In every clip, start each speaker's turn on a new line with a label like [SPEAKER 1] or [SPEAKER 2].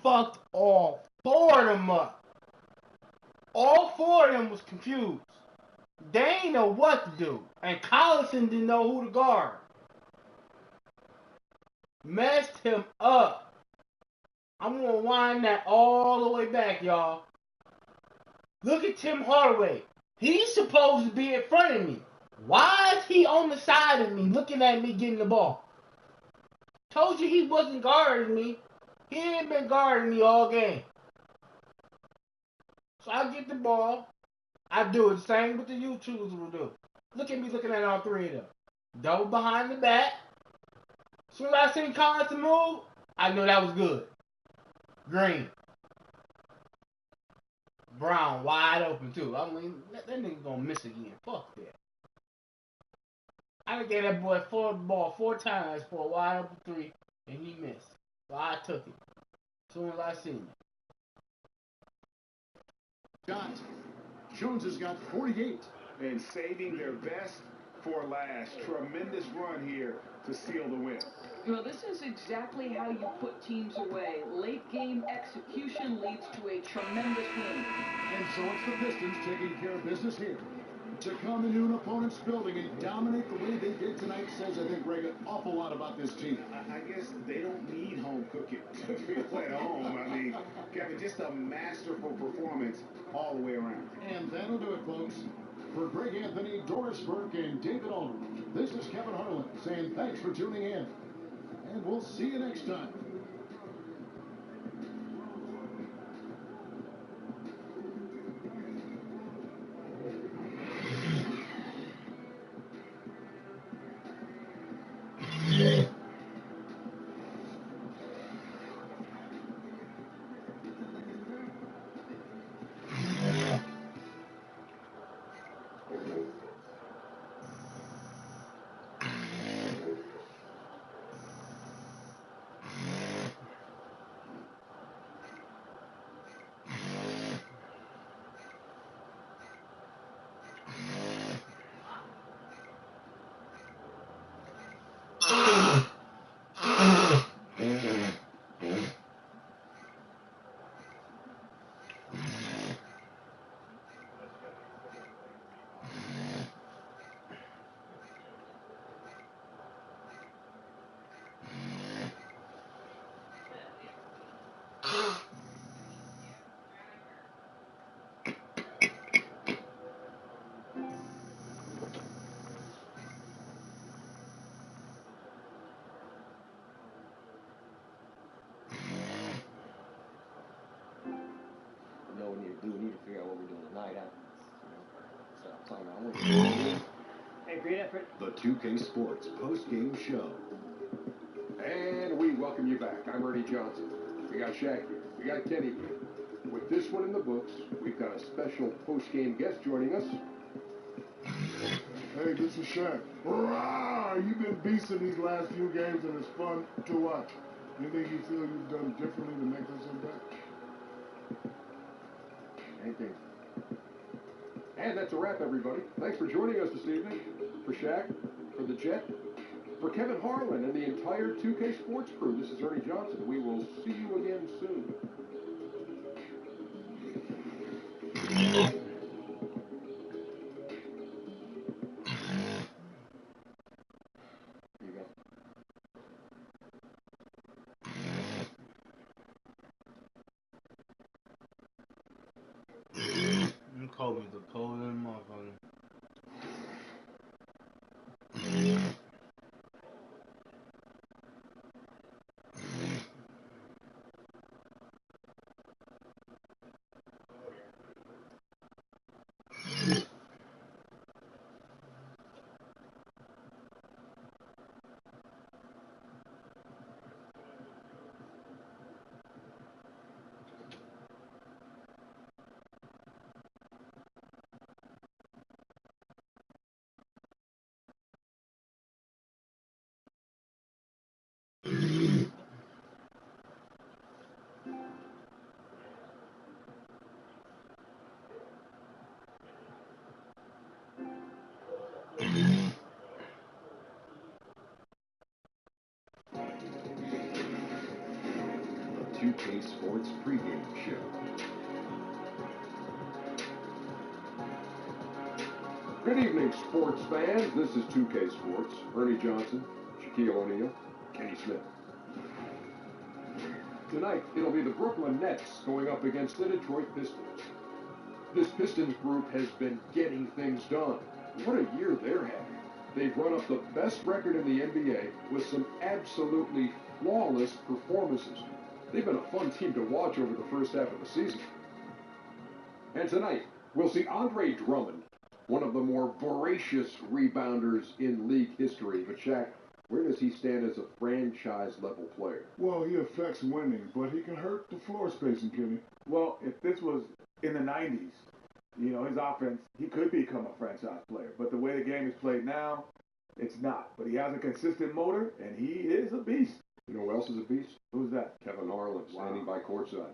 [SPEAKER 1] fucked all four of them up. All four of them was confused. They ain't know what to do. And Collison didn't know who to guard. Messed him up. I'm going to wind that all the way back, y'all. Look at Tim Hardaway. He's supposed to be in front of me. Why is he on the side of me looking at me getting the ball? Told you he wasn't guarding me. He ain't been guarding me all game. So I get the ball. I do it the same with the YouTubers will do. Look at me looking at all three of them. Double behind the back. As soon as I seen Collins move, I knew that was good. Green. Brown wide open too. I mean, that nigga gonna miss again. Fuck that. I done gave that boy ball four times for a wide open three, and he missed. So I took it. As soon as I seen it.
[SPEAKER 2] Jones has got 48.
[SPEAKER 3] And saving their best for last. Tremendous run here to seal the win.
[SPEAKER 4] Well, this is exactly how you put teams away. Late game execution leads to a tremendous win.
[SPEAKER 2] And so it's the Pistons taking care of business here. To come into an opponent's building and dominate the way they did tonight says, I think, Greg, an awful lot about this team.
[SPEAKER 3] I guess they don't need home cooking to feel at home. I mean, Kevin, just a masterful performance all the way around.
[SPEAKER 2] And that'll do it, folks. For Greg Anthony, Doris Burke, and David Aldridge, this is Kevin Harlan saying thanks for tuning in. And we'll see you next time.
[SPEAKER 5] We need to figure out what we're doing tonight. So I'm talking about. Hey, great effort.
[SPEAKER 2] The 2K Sports post-game show.
[SPEAKER 6] And we welcome you back. I'm Ernie Johnson. We got Shaq here. We got Kenny here. With this one in the books, we've got a special post-game guest joining us.
[SPEAKER 7] Hey, this is Shaq. Hurrah! You've been beasting these last few games, and it's fun to watch. Anything you feel you've done differently to make this impact?
[SPEAKER 6] Anything. And that's a wrap, everybody. Thanks for joining us this evening. For Shaq, for the Jet, for Kevin Harlan and the entire 2K Sports crew, this is Ernie Johnson. We will see you again soon.
[SPEAKER 1] Kobe's the coldest motherfucker.
[SPEAKER 6] 2K Sports pregame show. Good evening, sports fans. This is 2K Sports. Ernie Johnson, Shaquille O'Neal, Kenny Smith. Tonight, it'll be the Brooklyn Nets going up against the Detroit Pistons. This Pistons group has been getting things done. What a year they're having. They've run up the best record in the NBA with some absolutely flawless performances. They've been a fun team to watch over the first half of the season. And tonight, we'll see Andre Drummond, one of the more voracious rebounders in league history. But Shaq, where does he stand as a franchise-level player?
[SPEAKER 7] Well, he affects winning, but he can hurt the floor spacing, Kenny.
[SPEAKER 8] Well, if this was in the 90s, you know, his offense, he could become a franchise player. But the way the game is played now, it's not. But he has a consistent motor, and he is a beast.
[SPEAKER 6] You know who else is a beast?
[SPEAKER 8] Who's that?
[SPEAKER 6] Kevin Harlan, standing by courtside.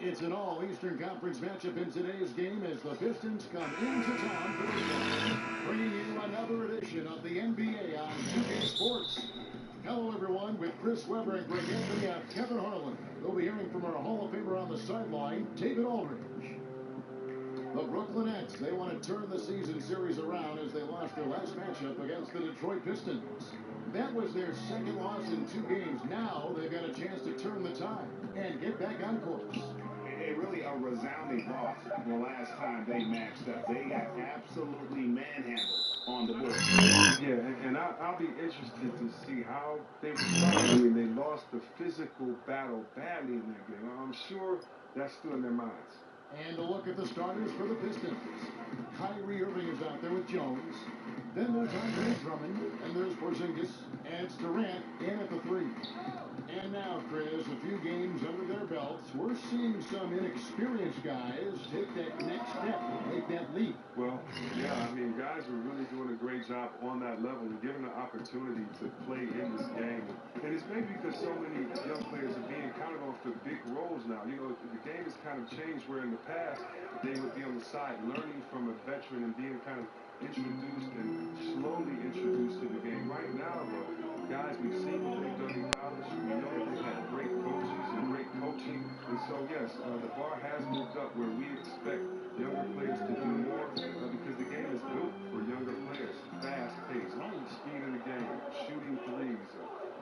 [SPEAKER 2] It's an all-Eastern Conference matchup in today's game as the Pistons come into town for this one, bringing you another edition of the NBA on 2K Sports. Hello, everyone. With Chris Webber and Greg Anthony, I'm Kevin Harlan. We'll be hearing from our Hall of Famer on the sideline, David Aldridge. The Brooklyn Nets, they want to turn the season series around as they lost their last matchup against the Detroit Pistons. That was their second loss in 2 games. Now they've got a chance to turn the tide and get back on course.
[SPEAKER 3] Really a resounding loss the last time they matched up. They got absolutely manhandled on the board.
[SPEAKER 9] Yeah, and I'll be interested to see how they respond. I mean, they lost the physical battle badly in that game. I'm sure that's still in their minds.
[SPEAKER 2] And a look at the starters for the Pistons. Kyrie Irving is out there with Jones. Then there's Andre Drummond, and there's Porzingis, and it's Durant in at the 3. And now, Chris, a few games under their belts, we're seeing some inexperienced guys take that next step, take that leap.
[SPEAKER 9] Well, yeah, I mean, guys are really doing a great job on that level and given the opportunity to play in this game. And it's maybe because so many young players are being counted on for big roles now. You know, the game has kind of changed where in the past they would be on the side learning from a veteran and being kind of introduced and slowly introduced to the game. Right now, though, guys, we've seen what they've done in college. We know that they've had great coaches and great coaching. And so, yeah, yes, the bar has moved up where we expect younger players to do more because the game is built for younger players. Fast pace, not only speed in the game, shooting threes,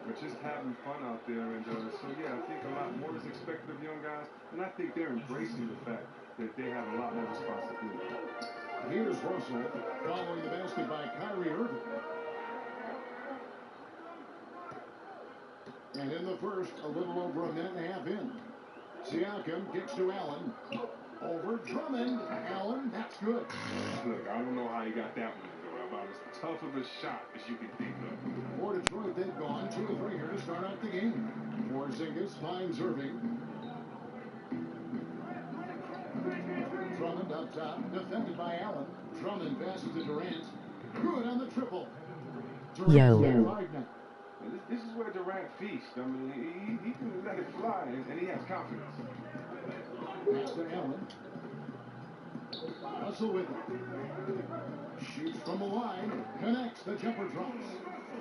[SPEAKER 9] or just having fun out there. And so, yeah, I think a lot more is expected of young guys, and I think they're embracing the fact that they have a lot more responsibility.
[SPEAKER 2] Here's Russell following the basket by Kyrie Irving. And in the first, a little over a minute and a half in. Siakam kicks to Allen. Over Drummond. Allen, that's good.
[SPEAKER 9] Look, I don't know how he got that one, though. About as tough of a shot as you can think of.
[SPEAKER 2] For Detroit, they've gone 2 of 3 here to start out the game. Porzingis finds Irving. Drummond up top, defended by Allen. Drummond passes to Durant. Good on the triple. Durant five now.
[SPEAKER 9] This is where Durant feasts. I mean, he can let it fly, and he has confidence.
[SPEAKER 2] Pass to Allen. Russell with it. Shoots from the line. Connects. The jumper drops.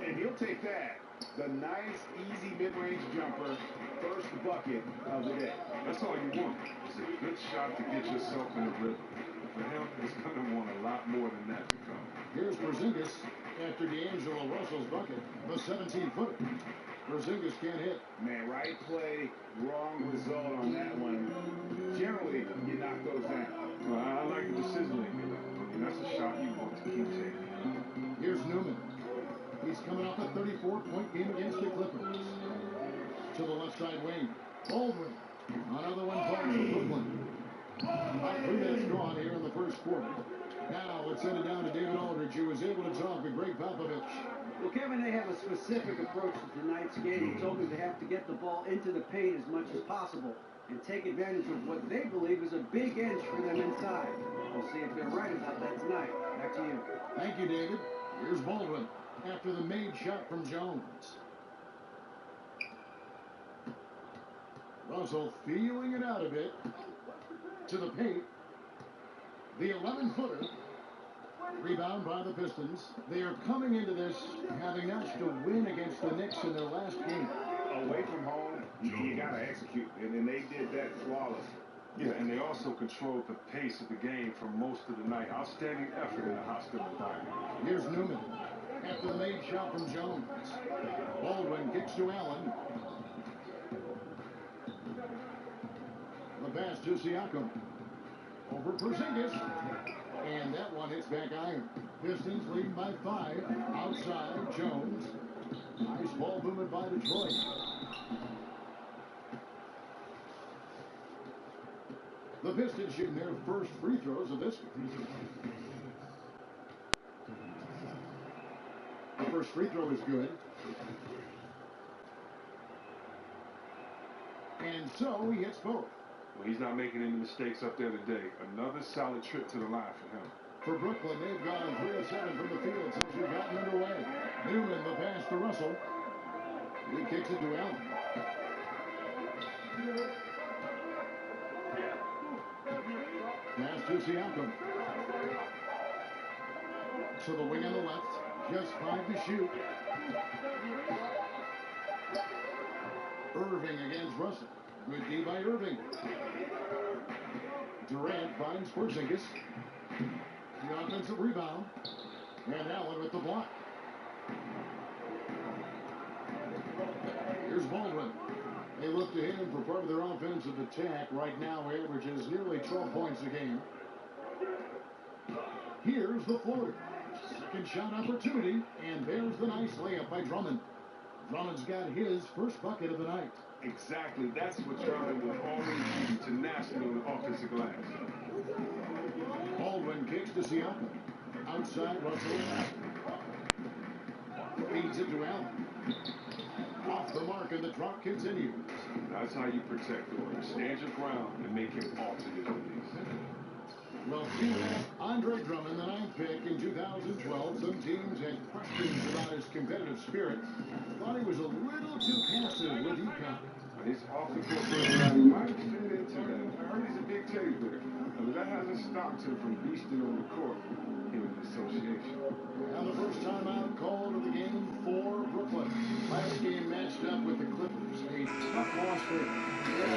[SPEAKER 3] And he'll take that. The nice, easy mid-range jumper. First bucket of the day.
[SPEAKER 9] That's all you want. It's a good shot to get yourself in a rhythm. For him, he's going to want a lot more than that to come.
[SPEAKER 2] Here's Porzingis after D'Angelo Russell's bucket. The 17-footer. Porzingis can't hit.
[SPEAKER 3] Man, right play, wrong result on that one. Generally, you knock those down.
[SPEAKER 9] Well, I like the decision making. And that's a shot you want to keep taking.
[SPEAKER 2] Here's Newman. He's coming off a 34-point game against the Clippers. To the left side wing. Baldwin. Another one falls to Brooklyn. About 3 minutes gone here in the first quarter. Now let's send it down to David Aldridge, who was able to talk to Greg Popovich.
[SPEAKER 10] Well, Kevin, they have a specific approach to tonight's game. He told me they have to get the ball into the paint as much as possible and take advantage of what they believe is a big edge for them inside. We'll see if they're right about that tonight. Back to you.
[SPEAKER 2] Thank you, David. Here's Baldwin after the made shot from Jones. Russell feeling it out a bit. To the paint. The 11-footer. Rebound by the Pistons. They are coming into this having notched a win against the Knicks in their last game.
[SPEAKER 3] Away from home, you got to execute. And they did that flawlessly.
[SPEAKER 9] Yeah, and they also controlled the pace of the game for most of the night. Outstanding effort in a hostile environment.
[SPEAKER 2] Here's Newman after the made shot from Jones. Baldwin kicks to Allen. The pass to Siakam. Over Porzingis. And that one hits back iron. Pistons lead by 5. Outside, Jones. Nice ball movement by Detroit. The Pistons shooting their first free throws of this one. The first free throw is good. And so he hits both.
[SPEAKER 9] Well, he's not making any mistakes up there today. Another solid trip to the line for him.
[SPEAKER 2] For Brooklyn, they've gone 3 of 7 from the field since we've gotten underway. Newman, the pass to Russell. He kicks it to Allen. Pass to Siakam. To the wing on the left. Just 5 to shoot. Irving against Russell. Good D by Irving. Durant finds Porzingis. The offensive rebound. And Allen with the block. Here's Baldwin. They look to him for part of their offensive attack. Right now, averages nearly 12 points a game. Here's the floater. Second shot opportunity. And there's the nice layup by Drummond. Drummond's got his first bucket of the night.
[SPEAKER 9] Exactly. That's what Drummond will always do, tenacity on the offensive glass.
[SPEAKER 2] Baldwin kicks to Siakam. Outside, Russell. Feeds it to Allen. Off the mark, and the drop continues.
[SPEAKER 9] That's how you protect the order. Stand your ground and make him alter his release.
[SPEAKER 2] Well, Andre Drummond, the 9th pick in 2012, some teams had questions about his competitive spirit. Thought he was a little too passive with UConn.
[SPEAKER 9] His off-the-court personality might fit into that. I heard he's a big teddy bear. But that hasn't stopped him from beasting on the court here in the association.
[SPEAKER 2] Now the first time out called of the game for Brooklyn. Last game matched up with the Clippers. A tough loss for
[SPEAKER 3] in a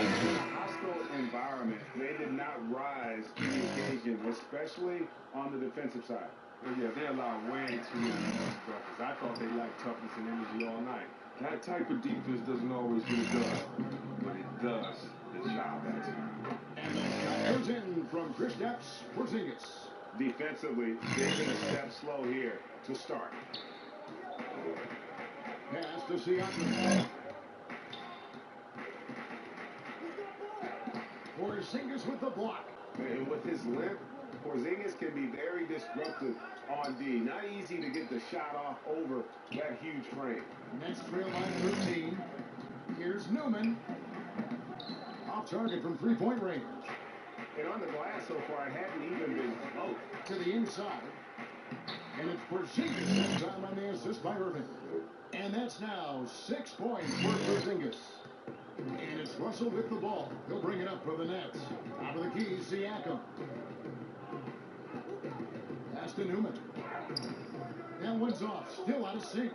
[SPEAKER 3] hostile environment. especially on the defensive side.
[SPEAKER 9] Well, yeah, they allow way too many breakfast. I thought they lacked toughness and energy all night. That type of defense doesn't always get it done, but it does the job that time.
[SPEAKER 2] And the shot goes in from Kristaps Porzingis.
[SPEAKER 3] Defensively, they've been a step slow here to start.
[SPEAKER 2] Pass to Siakam. Porzingis with the block.
[SPEAKER 3] And with his length, Porzingis can be very disruptive on D. Not easy to get the shot off over that huge frame.
[SPEAKER 2] Next trail line 13. Here's Newman. Off target from three-point range.
[SPEAKER 3] And on the glass so far, it hadn't even been close.
[SPEAKER 2] To the inside. And it's Porzingis this time on the assist by Irving. And that's now 6 points for Porzingis. And it's Russell with the ball. He'll bring it up for the Nets. Top of the key, Siakam. Pass to Newman. That one's off. Still out of sync.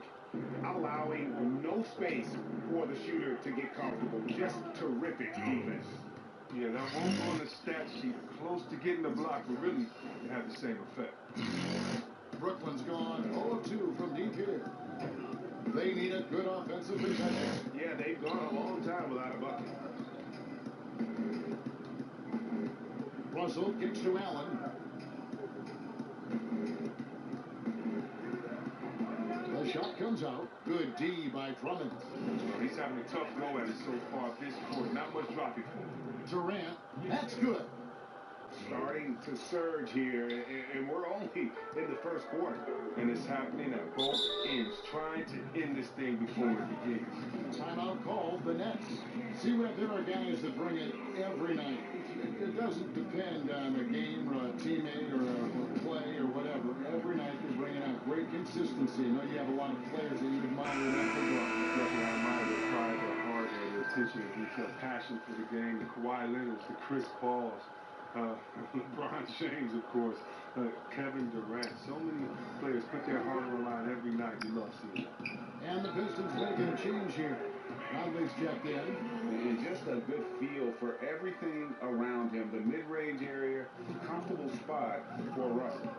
[SPEAKER 3] Allowing no space for the shooter to get comfortable. Just terrific defense.
[SPEAKER 9] Yeah, that won't go on the stat sheet. Close to getting the block, but really, it had the same effect.
[SPEAKER 2] Brooklyn's gone 0-2 from deep here. They need a good offensive possession.
[SPEAKER 3] Yeah, they've gone a long time without a bucket.
[SPEAKER 2] Russell kicks to Allen. The shot comes out. Good D by Drummond.
[SPEAKER 9] He's having a tough go at it so far this quarter. Not much dropping for him.
[SPEAKER 2] Durant, that's good.
[SPEAKER 3] Starting to surge here, and we're only in the first quarter.
[SPEAKER 9] And it's happening at both ends, trying to end this thing before it begins.
[SPEAKER 2] Timeout called the Nets. See what there are guys that bring it every night. It doesn't depend on a game or a teammate or a play or whatever. Every night they're bringing out great consistency. I know you have a lot of players that you admire in that regard.
[SPEAKER 9] Definitely admire their pride, their heart, their attention to detail, passion for the game. The Kawhi Leonards, the Chris Pauls, LeBron James, of course, Kevin Durant. So many players put their heart on the line every night. You love seeing that.
[SPEAKER 2] And the Pistons making a change here. Conley's checked in.
[SPEAKER 3] And just a good feel for everything around him. The mid-range area, comfortable spot for Russell.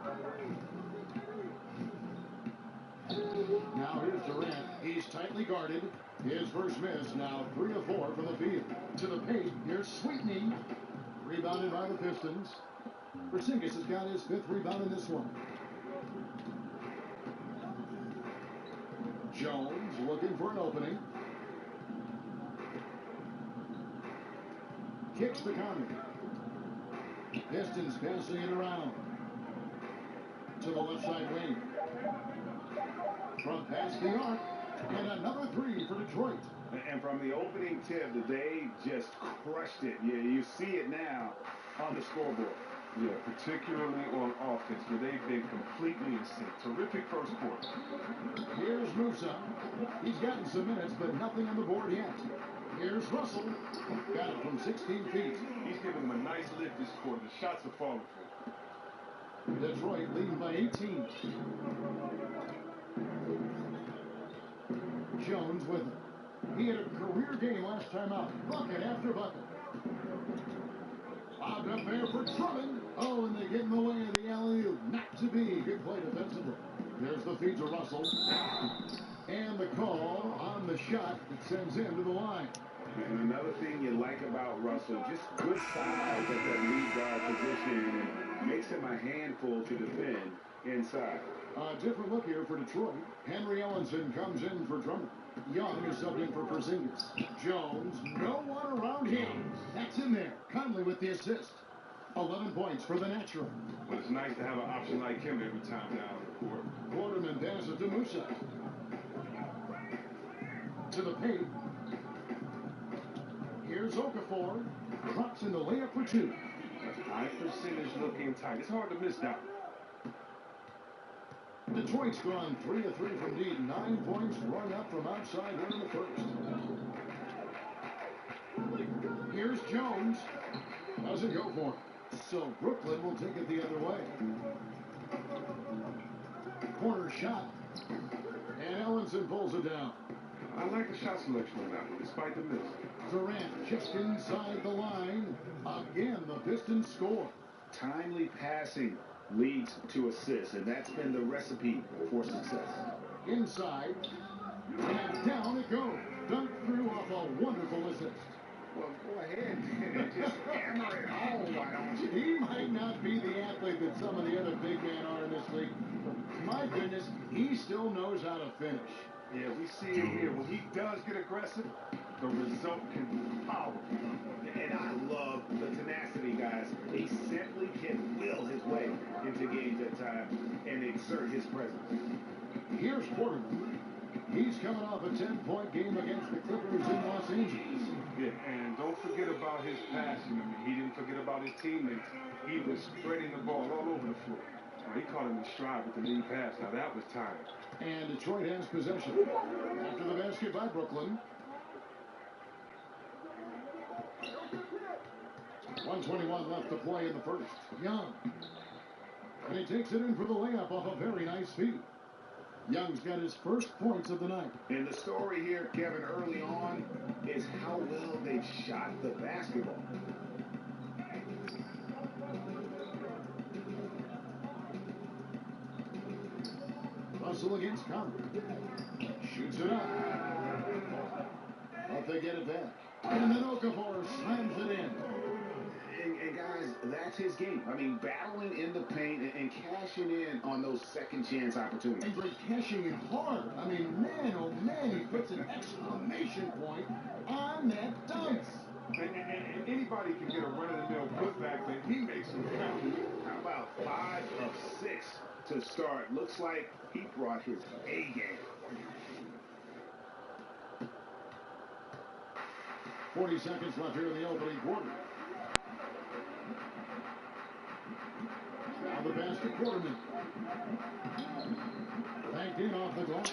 [SPEAKER 2] Now here's Durant. He's tightly guarded. His first miss, now 3 of 4 from the field. To the paint, here's Sweetney. Rebounded by the Pistons. Porzingis has got his 5th rebound in this one. Jones looking for an opening. Kicks to Conley. Pistons passing it around. To the left side wing. From past the arc. And another 3 for Detroit.
[SPEAKER 3] And from the opening tip, they just crushed it. Yeah, you see it now on the scoreboard.
[SPEAKER 9] Yeah, particularly on offense, where they've been completely in sync. Terrific first quarter.
[SPEAKER 2] Here's Musa. He's gotten some minutes, but nothing on the board yet. Here's Russell. Got it from 16 feet.
[SPEAKER 9] He's giving them a nice lift this quarter. The shots are falling for him.
[SPEAKER 2] Detroit leading by 18. Jones with him. He had a career game last time out. Bucket after bucket. Lobbed up there for Drummond. Oh, and they get in the way of the alley-oop. Not to be. Good play defensively. There's the feed to Russell. And the call on the shot that sends him to the line.
[SPEAKER 3] And another thing you like about Russell, just good size at that lead guard position, and makes him a handful to defend inside.
[SPEAKER 2] A different look here for Detroit. Henry Ellenson comes in for Drummond. Young is subbed in for Porzingis. Jones, no one around him. That's in there. Conley with the assist. 11 points for the natural.
[SPEAKER 9] But it's nice to have an option like him every time down the court.
[SPEAKER 2] Quarterman passes to Musa. To the paint. Here's Okafor. Drops in the layup for 2.
[SPEAKER 9] High percentage looking tight. It's hard to miss that.
[SPEAKER 2] Detroit's gone 3 of 3 from deep. 9 points run up from outside here in the first. Here's Jones. Doesn't go for it. So Brooklyn will take it the other way. Corner shot. And Ellenson pulls it down.
[SPEAKER 9] I like the shot selection on that one, despite the miss.
[SPEAKER 2] Durant just inside the line. Again, the Pistons score.
[SPEAKER 3] Timely passing leads to assists, and that's been the recipe for success.
[SPEAKER 2] Inside, and down it goes. Dunk through off a wonderful assist.
[SPEAKER 3] Well, go ahead and just hammer it home, why don't you?
[SPEAKER 2] He might not be the athlete that some of the other big men are in this league, but my goodness, he still knows how to finish.
[SPEAKER 9] Yeah, we see it here. When he does get aggressive, the result can be powerful.
[SPEAKER 3] And I love the tenacity, guys. He simply can will his way into games at times and exert his presence.
[SPEAKER 2] Here's Quarterman. He's coming off a 10-point game against the Clippers in Los Angeles.
[SPEAKER 9] Yeah, and don't forget about his passing. I mean, he didn't forget about his teammates. He was spreading the ball all over the floor. He caught him in stride with the lead pass. Now, that was timed.
[SPEAKER 2] And Detroit has possession. After the basket by Brooklyn. 1:21 left to play in the first. Young. And he takes it in for the layup off a very nice feed. Young's got his first points of the night.
[SPEAKER 3] And the story here, Kevin, early on, is how well they've shot the basketball.
[SPEAKER 2] Russell against Conley. Shoots it up. But they get it back. And then Okafor slams it in.
[SPEAKER 3] And guys, that's his game. I mean, battling in the paint and cashing in on those second chance opportunities.
[SPEAKER 2] And Greg cashing in hard. I mean, man, oh man, he puts an exclamation point on that dunk.
[SPEAKER 9] And anybody can get a run-of-the-mill putback, but he makes them count.
[SPEAKER 3] How about 5 of 6 to start? Looks like he brought his A game.
[SPEAKER 2] 40 seconds left here in the opening quarter. Now the pass to Quarterman. Banked in off the glass.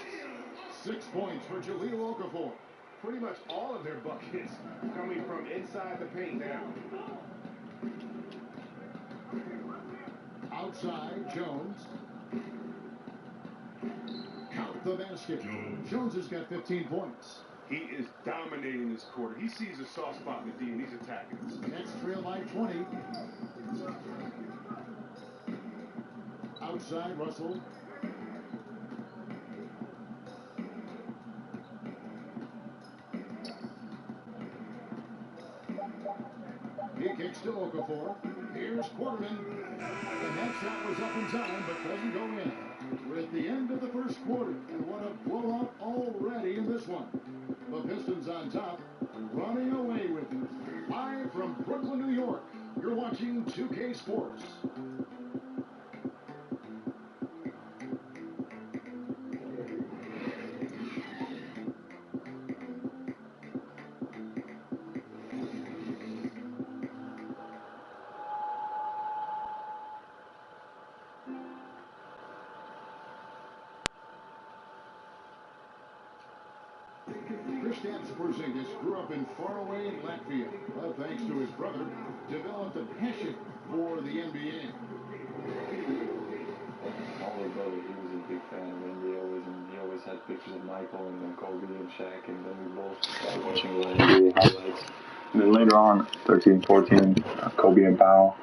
[SPEAKER 2] 6 points for Jahlil Okafor.
[SPEAKER 3] Pretty much all of their buckets coming from inside the paint now.
[SPEAKER 2] Outside, Jones. Count the basket. Jones has got 15 points.
[SPEAKER 9] He is dominating this quarter. He sees a soft spot in the D, and he's attacking it.
[SPEAKER 2] Next trail by 20. Outside, Russell. He kicks to Okafor. Here's Quarterman. And that shot was up in time, but doesn't go in. We're at the end of the first quarter, and what a blowout already in this one. The Pistons on top, running away with it. Live from Brooklyn, New York, you're watching 2K Sports. Porzingis grew up in faraway Latvia, but thanks to his brother, developed a passion for the NBA.
[SPEAKER 11] Older brother, he was a big fan of NBA always, and he always had pictures of Michael and then Kobe and Shaq, and then we both started watching the NBA highlights. And then later on, 13, 14, Kobe and Powell.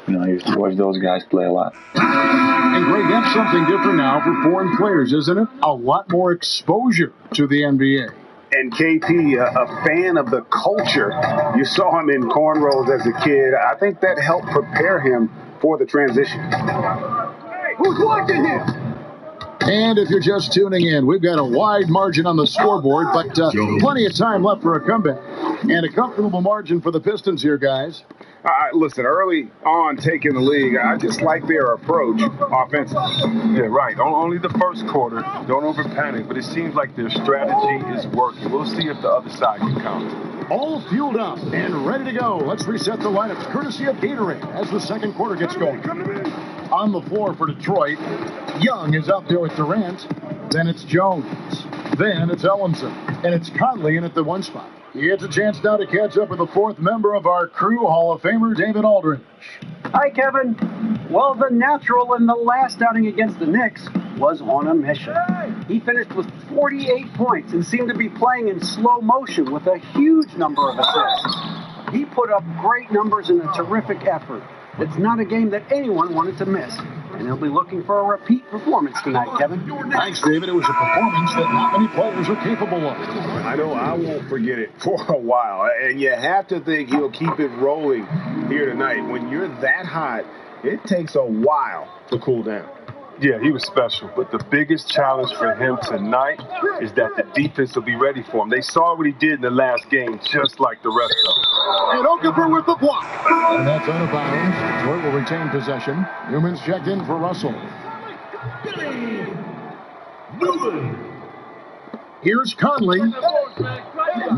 [SPEAKER 11] You know, I used to watch those guys play a lot.
[SPEAKER 2] And Greg, that's something different now for foreign players, isn't it? A lot more exposure to the NBA.
[SPEAKER 12] And KP, a fan of the culture. You saw him in cornrows as a kid. I think that helped prepare him for the transition.
[SPEAKER 2] Hey, who's watching him? And if you're just tuning in, we've got a wide margin on the scoreboard, but plenty of time left for a comeback. And a comfortable margin for the Pistons here, guys.
[SPEAKER 12] Listen, early on taking the league, I just like their approach offensively.
[SPEAKER 11] Yeah, right. Only the first quarter. Don't over panic, but it seems like their strategy is working. We'll see if the other side can counter.
[SPEAKER 2] All fueled up and ready to go. Let's reset the lineups courtesy of Gatorade as the second quarter gets going. On the floor for Detroit, Young is out there with Durant. Then it's Jones. Then it's Ellenson. And it's Conley in at the one spot. He gets a chance now to catch up with the fourth member of our crew, Hall of Famer David Aldridge.
[SPEAKER 10] Hi, Kevin. Well, the natural in the last outing against the Knicks was on a mission. He finished with 48 points and seemed to be playing in slow motion with a huge number of assists. He put up great numbers in a terrific effort.
[SPEAKER 12] It's not a game that anyone wanted to miss, and he'll be looking for a repeat performance tonight, Kevin.
[SPEAKER 2] Thanks, David. It was a performance that not many players are capable of.
[SPEAKER 12] I know I won't forget it for a while, and you have to think he'll keep it rolling here tonight. When you're that hot, it takes a while to cool down.
[SPEAKER 13] Yeah, he was special, but the biggest challenge for him tonight is that the defense will be ready for him. They saw what he did in the last game, just like the rest of them.
[SPEAKER 2] And Okafor with the block. And that's out of bounds. Detroit will retain possession. Newman's checked in for Russell. Here's Conley.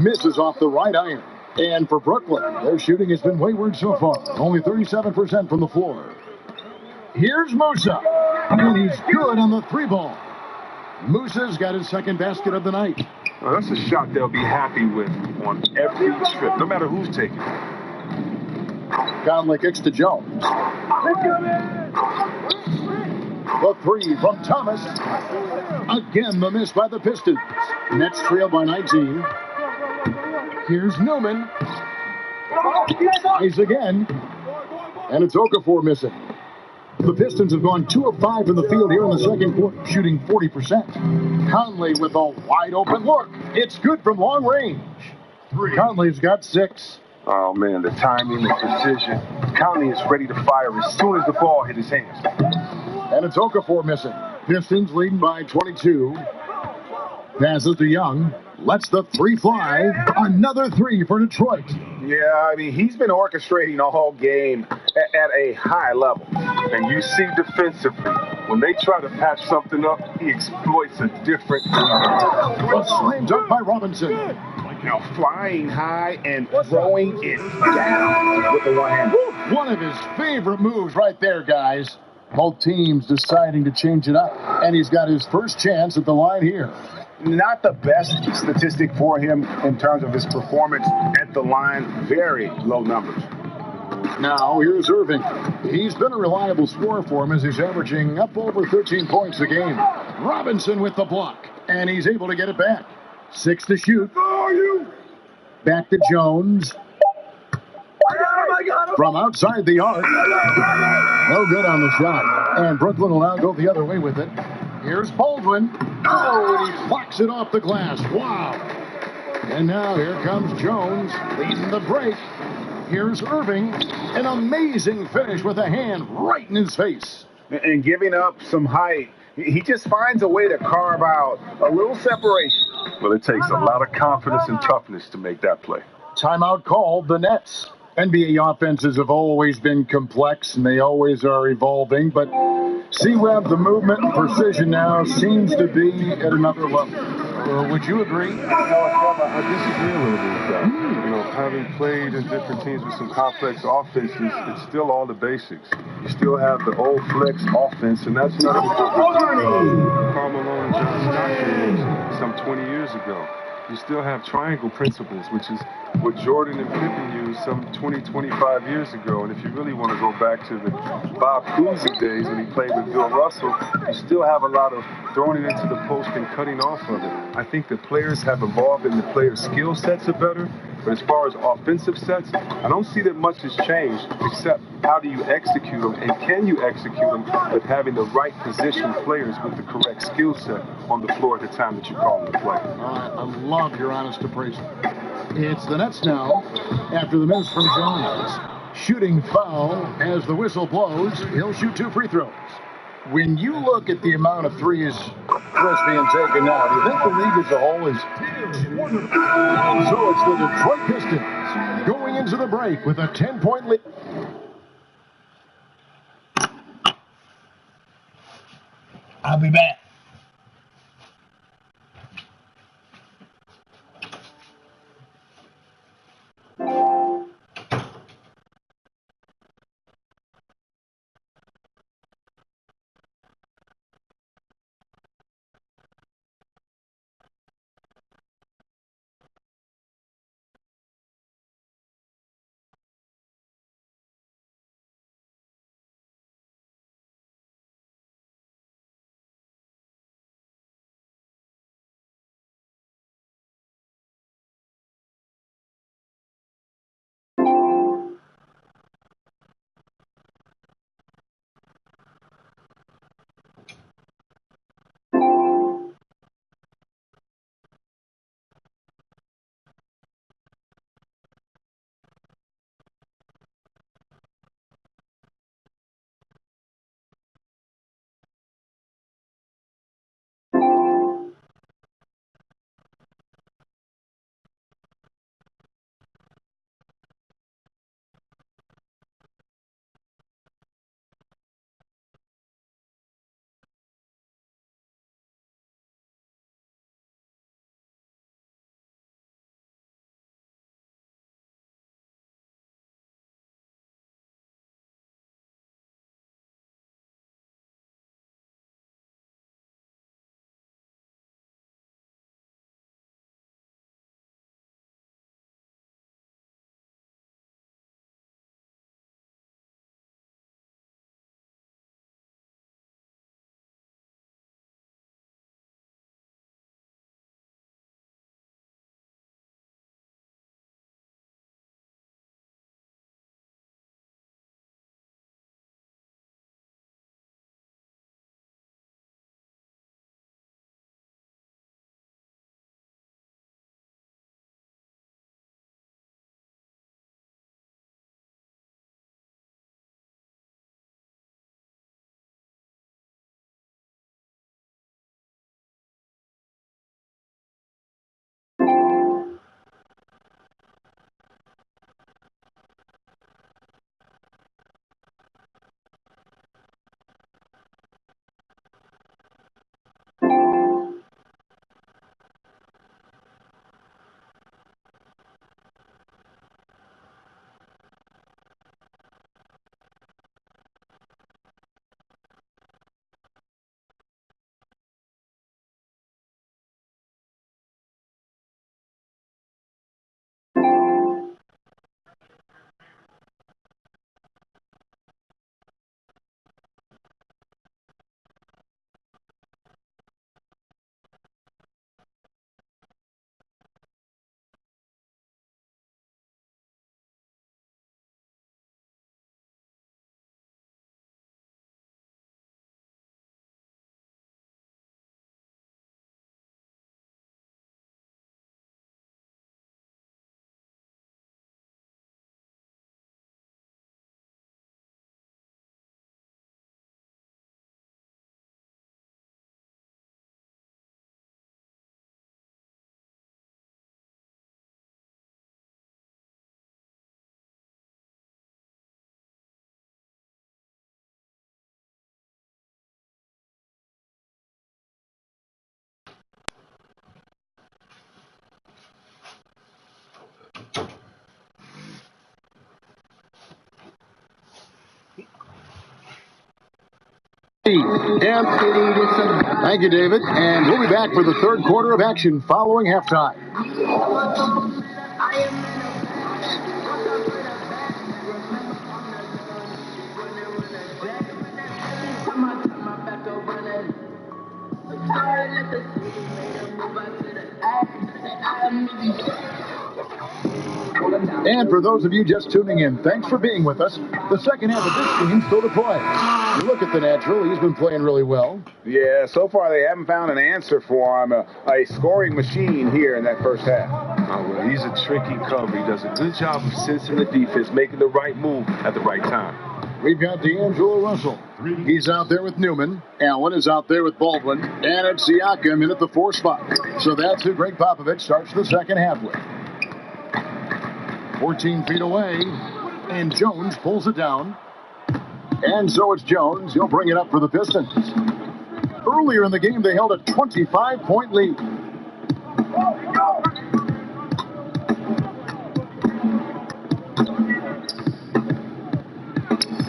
[SPEAKER 2] Misses off the right iron. And for Brooklyn, their shooting has been wayward so far. Only 37% from the floor. Here's Musa. And he's good on the three ball. Musa's got his second basket of the night.
[SPEAKER 13] Well, that's a shot they'll be happy with on every trip, no matter who's taking it.
[SPEAKER 2] Conley kicks to Jones. The three from Thomas. Again, the miss by the Pistons. Nets trail by 19. Here's Newman. Tries again. And it's Okafor missing. The Pistons have gone 2 of 5 in the field here in the second quarter, shooting 40%. Conley with a wide open look. It's good from long range. Conley's got 6.
[SPEAKER 13] Oh, man, the timing, the precision. Conley is ready to fire as soon as the ball hit his hands.
[SPEAKER 2] And it's Okafor missing. Pistons leading by 22. Passes to Young. Lets the three fly. Another 3 for Detroit.
[SPEAKER 12] Yeah, I mean, he's been orchestrating all game at a high level.
[SPEAKER 13] And you see defensively, when they try to patch something up, he exploits a different
[SPEAKER 2] A slam dunk by Robinson.
[SPEAKER 12] You know, flying high and throwing it down with the one hand.
[SPEAKER 2] One of his favorite moves right there, guys. Both teams deciding to change it up. And he's got his first chance at the line here.
[SPEAKER 12] Not the best statistic for him in terms of his performance at the line. Very low numbers.
[SPEAKER 2] Now, here's Irving. He's been a reliable scorer for him as he's averaging up over 13 points a game. Robinson with the block. And he's able to get it back. 6 to shoot. Back to Jones. From outside the arc. No good on the shot. And Brooklyn will now go the other way with it. Here's Baldwin. Oh, and he blocks it off the glass. Wow. And now here comes Jones leading the break. Here's Irving. An amazing finish with a hand right in his face.
[SPEAKER 12] And giving up some height, he just finds a way to carve out a little separation.
[SPEAKER 13] Well, it takes a lot of confidence and toughness to make that play.
[SPEAKER 2] Timeout called the Nets. NBA offenses have always been complex, and they always are evolving, but C-Web, the movement and precision now seems to be at another level. Would you agree?
[SPEAKER 13] No, I disagree a little bit with that. You know, having played in different teams with some complex offenses, it's still all the basics. You still have the old flex offense, and that's not what Carmelo and John Stockton was some 20 years ago. You still have triangle principles, which is what Jordan and Pippen used some 20, 25 years ago. And if you really want to go back to the Bob Cousy days when he played with Bill Russell, you still have a lot of throwing it into the post and cutting off of it. I think the players have evolved and the players' skill sets are better. But as far as offensive sets, I don't see that much has changed, except how do you execute them, and can you execute them with having the right position players with the correct skill set on the floor at the time that you call them to play.
[SPEAKER 2] I love your honest appraisal. It's the Nets now after the miss from Jones. Shooting foul as the whistle blows. He'll shoot 2 free throws. When you look at the amount of threes Chris being taken now, do you think the league as a whole is... And so it's the Detroit Pistons going into the break with a 10-point lead.
[SPEAKER 1] I'll be back.
[SPEAKER 2] Thank you, David. And we'll be back for the third quarter of action following halftime. And for those of you just tuning in, thanks for being with us. The second half of this game still to play. You look at the natural, he's been playing really well.
[SPEAKER 12] Yeah, so far they haven't found an answer for him, a scoring machine here in that first half.
[SPEAKER 13] Oh, well, he's a tricky cover. He does a good job of sensing the defense, making the right move at the right time.
[SPEAKER 2] We've got D'Angelo Russell. He's out there with Newman. Allen is out there with Baldwin. And it's Siakam in at the 4 spot. So that's who Greg Popovich starts the second half with. 14 feet away, and Jones pulls it down. And so it's Jones. He'll bring it up for the Pistons. Earlier in the game, they held a 25-point lead.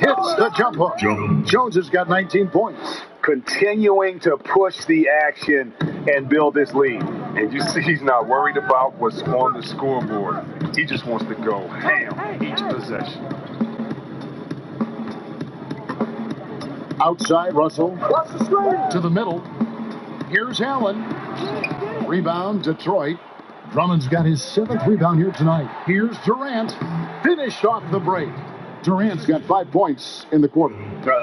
[SPEAKER 2] Hits the jump hook. Jones has got 19 points.
[SPEAKER 12] Continuing to push the action and build this lead.
[SPEAKER 13] And you see he's not worried about what's on the scoreboard. He just wants to go ham each possession.
[SPEAKER 2] Outside, Russell. To the middle. Here's Allen. Rebound, Detroit. Drummond's got his 7th rebound here tonight. Here's Durant. Finished off the break. Durant's got 5 points in the quarter.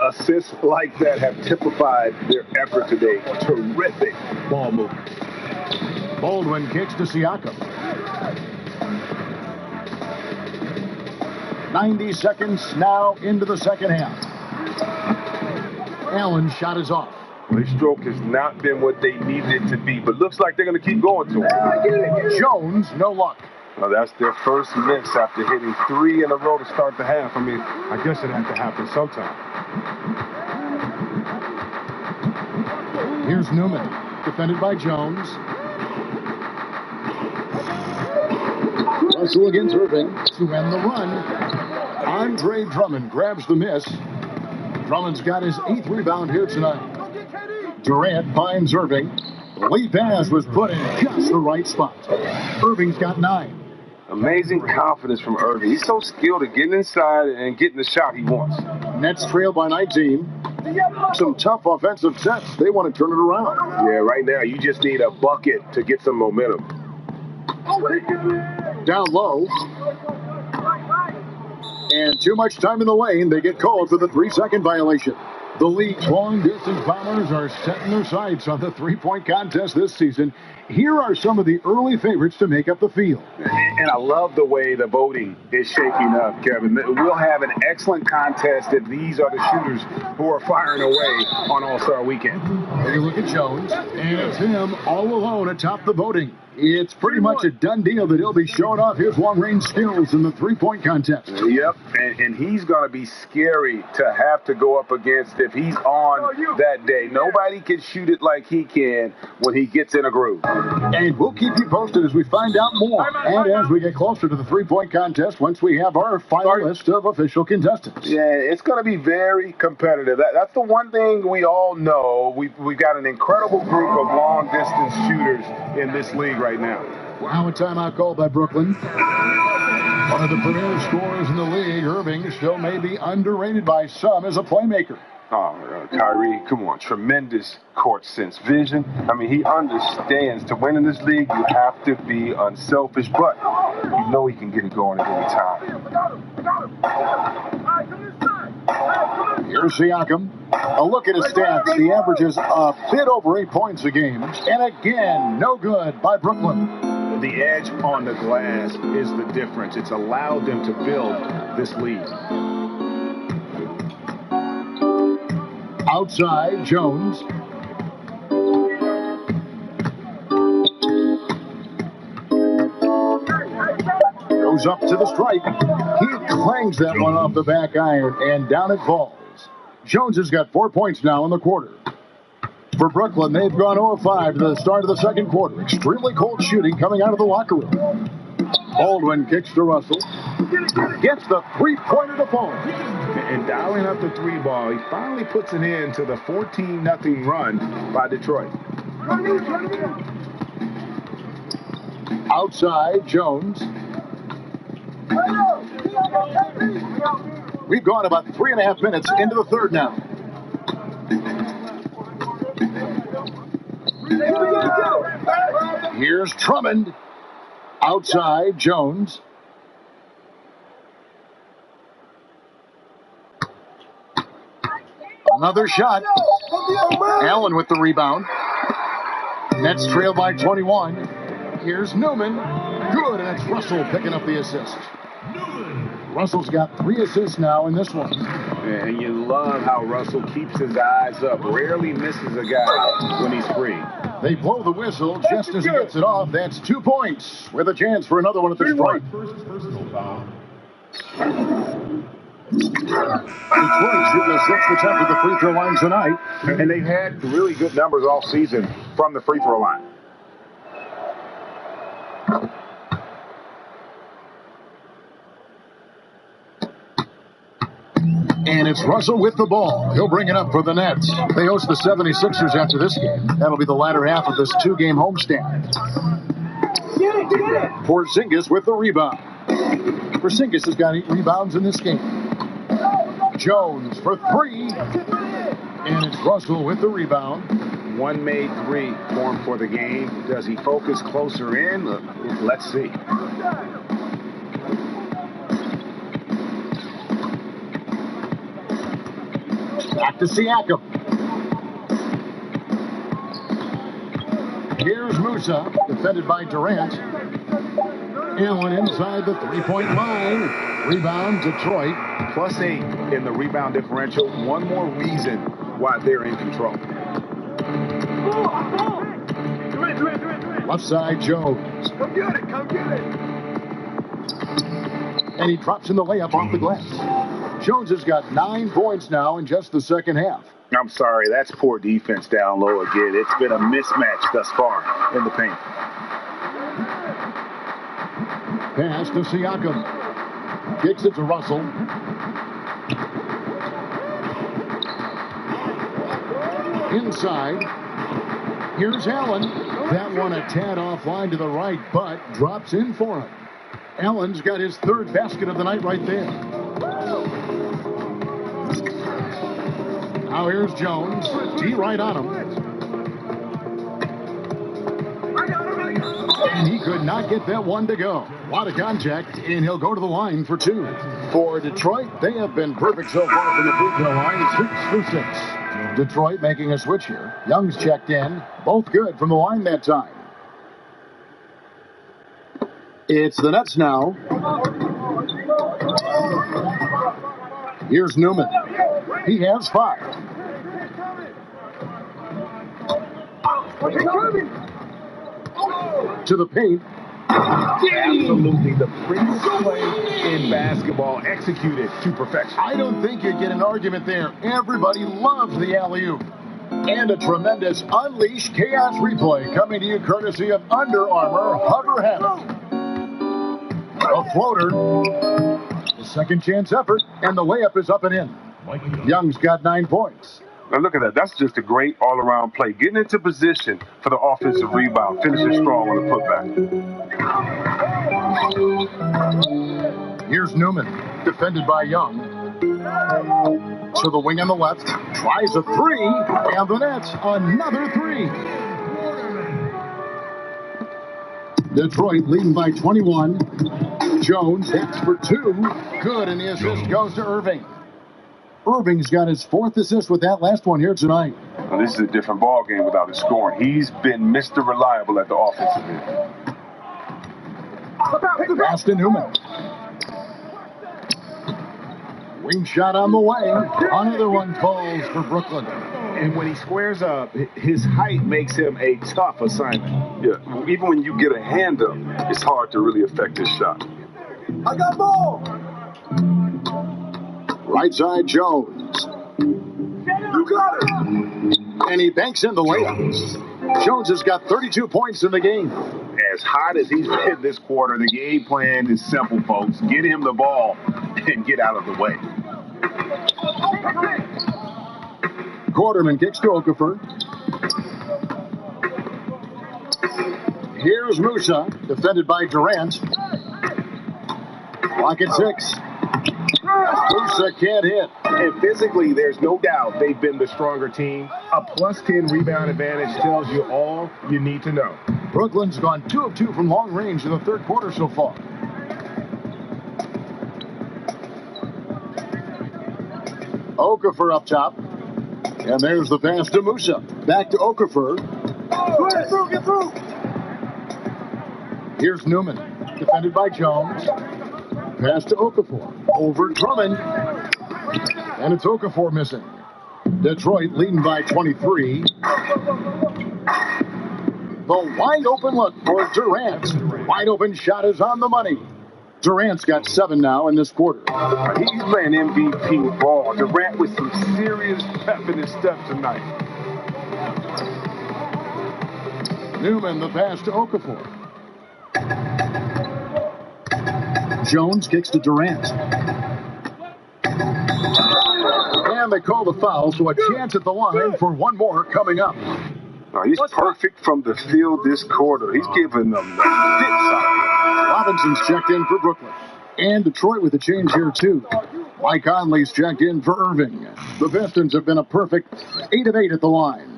[SPEAKER 12] Assists like that have typified their effort today. Terrific ball movement.
[SPEAKER 2] Baldwin kicks to Siakam. 90 seconds now into the second half. Allen's shot is off.
[SPEAKER 13] Their stroke has not been what they needed it to be, but looks like they're going to keep going to it.
[SPEAKER 2] Jones, no luck.
[SPEAKER 13] Well, that's their first miss after hitting 3 in a row to start the half. I mean, I guess it had to happen sometime.
[SPEAKER 2] Here's Newman, defended by Jones. Russell against Irving to end the run. Andre Drummond grabs the miss. Drummond's got his 8th rebound here tonight. Durant finds Irving. The lead pass was put in just the right spot. Irving's got 9.
[SPEAKER 13] Amazing confidence from Irving. He's so skilled at getting inside and getting the shot he wants.
[SPEAKER 2] Nets trail by 19. Some tough offensive sets. They want to turn it around.
[SPEAKER 12] Yeah, right now you just need a bucket to get some momentum.
[SPEAKER 2] Down low. And too much time in the lane. They get called for the 3-second violation. The league's long-distance bombers are setting their sights on the three-point contest this season. Here are some of the early favorites to make up the field.
[SPEAKER 12] And I love the way the voting is shaping up, Kevin. We'll have an excellent contest if these are the shooters who are firing away on All-Star Weekend.
[SPEAKER 2] Take a look at Jones, and it's him all alone atop the voting. It's pretty much a done deal that he'll be showing off his long-range skills in the three-point contest.
[SPEAKER 12] Yep, and he's going to be scary to have to go up against if he's on that day. Nobody can shoot it like he can when he gets in a groove.
[SPEAKER 2] And we'll keep you posted as we find out more. And as we get closer to the three-point contest, once we have our final list of official contestants.
[SPEAKER 12] Yeah, it's going to be very competitive. That's the one thing we all know. We've got an incredible group of long-distance shooters in this league right now.
[SPEAKER 2] Now a timeout called by Brooklyn. One of the premier scorers in the league, Irving, still may be underrated by some as a playmaker.
[SPEAKER 13] Oh, Kyrie, come on. Tremendous court sense vision. I mean, he understands to win in this league, you have to be unselfish, but you know he can get it going at any time.
[SPEAKER 2] Here's Siakam. A look at his stats. He averages a bit over 8 points a game. And again, no good by Brooklyn.
[SPEAKER 12] The edge on the glass is the difference. It's allowed them to build this lead.
[SPEAKER 2] Outside, Jones. Goes up to the stripe. He clangs that one off the back iron, and down it falls. Jones has got 4 points now in the quarter. For Brooklyn, they've gone 0-5 to the start of the second quarter. Extremely cold shooting coming out of the locker room. Baldwin kicks to Russell. Gets the three-pointer to fall.
[SPEAKER 12] And dialing up the 3 ball, he finally puts an end to the 14-0 run by Detroit.
[SPEAKER 2] Outside, Jones. We've gone about 3.5 minutes into the third now. Here's Drummond. Outside, Jones. Another shot. Allen with the rebound. Nets trail by 21. Here's Newman. Good, and it's Russell picking up the assist. Russell's got 3 assists now in this one.
[SPEAKER 12] And you love how Russell keeps his eyes up, rarely misses a guy when he's free.
[SPEAKER 2] They blow the whistle just as he gets it off. That's 2 points with a chance for another one at this point.
[SPEAKER 7] Personal foul.
[SPEAKER 2] Detroit shooting a 6th attempt at the free throw line tonight.
[SPEAKER 12] And they've had really good numbers all season from the free throw line.
[SPEAKER 2] And it's Russell with the ball. He'll bring it up for the Nets. They host the 76ers after this game. That'll be the latter half of this 2-game homestand. Porzingis with the rebound. Porzingis has got 8 rebounds in this game. Jones for 3. And it's Russell with the rebound.
[SPEAKER 12] 1 made 3 for him for the game. Does he focus closer in? Let's see.
[SPEAKER 2] Back to Siakam. Here's Musa, defended by Durant. Allen inside the 3-point line. Rebound, Detroit.
[SPEAKER 12] +8 in the rebound differential. One more reason why they're in control.
[SPEAKER 2] Left side, Jones.
[SPEAKER 6] Come get it, come get it.
[SPEAKER 2] And he drops in the layup off the glass. Jones has got 9 points now in just the second half.
[SPEAKER 12] I'm sorry, that's poor defense down low again. It's been a mismatch thus far in the paint.
[SPEAKER 2] Pass to Siakam. Kicks it to Russell. Inside. Here's Allen. That one a tad offline to the right, but drops in for him. Allen's got his 3rd basket of the night right there. Now here's Jones. D right on him. And he could not get that one to go. A lot of contact, and he'll go to the line for 2. For Detroit, they have been perfect so far from the free throw line. 6 for 6. Detroit making a switch here. Young's checked in. Both good from the line that time. It's the Nets now. Here's Newman. He has 5. To the paint.
[SPEAKER 12] Absolutely the prettiest play in basketball, executed to perfection.
[SPEAKER 2] I don't think you'd get an argument there. Everybody loves the alley-oop. And a tremendous Unleash Chaos replay coming to you courtesy of Under Armour Hover Habit. A floater. A second chance effort, and the layup is up and in. Young's got 9 points.
[SPEAKER 13] Now look at that. That's just a great all-around play. Getting into position for the offensive rebound. Finishing strong on the putback.
[SPEAKER 2] Here's Newman, defended by Young. To the wing on the left. Tries a 3, and the Nets another 3. Detroit leading by 21. Jones hits for 2. Good, and the assist goes to Irving. Irving's got his 4th assist with that last one here tonight.
[SPEAKER 13] Well, this is a different ball game without his scoring. He's been Mr. Reliable at the offensive end.
[SPEAKER 2] Pass to Newman. Wing shot on the way. Another one falls for Brooklyn.
[SPEAKER 12] And when he squares up, his height makes him a tough assignment.
[SPEAKER 13] Yeah, even when you get a hand up, it's hard to really affect his shot.
[SPEAKER 6] I got ball.
[SPEAKER 2] Right side, Jones.
[SPEAKER 6] You got it.
[SPEAKER 2] And he banks in the layup. Jones has got 32 points in the game.
[SPEAKER 12] As hot as he's been this quarter, the game plan is simple, folks. Get him the ball and get out of the way.
[SPEAKER 2] Quarterman kicks to Okafor. Here's Musa, defended by Durant. Clock at 6. Musa can't hit.
[SPEAKER 12] And physically, there's no doubt they've been the stronger team. A +10 rebound advantage tells you all you need to know.
[SPEAKER 2] Brooklyn's gone 2 of 2 from long range in the third quarter so far. Okafor up top. And there's the pass to Musa. Back to Okafor.
[SPEAKER 7] Get through.
[SPEAKER 2] Here's Newman, defended by Jones. Pass to Okafor. Over Drummond. And it's Okafor missing. Detroit leading by 23. The wide open look for Durant. Wide open shot is on the money. Durant's got 7 now in this quarter.
[SPEAKER 13] He's playing MVP ball. Durant with some serious pep in his step tonight.
[SPEAKER 2] Newman, the pass to Okafor. Jones kicks to Durant. And they call the foul, so a chance at the line for one more coming up.
[SPEAKER 13] Oh, he's perfect from the field this quarter. He's giving them the fits.
[SPEAKER 2] Robinson's checked in for Brooklyn. And Detroit with a change here, too. Mike Conley's checked in for Irving. The Pistons have been a perfect 8 of 8 at the line.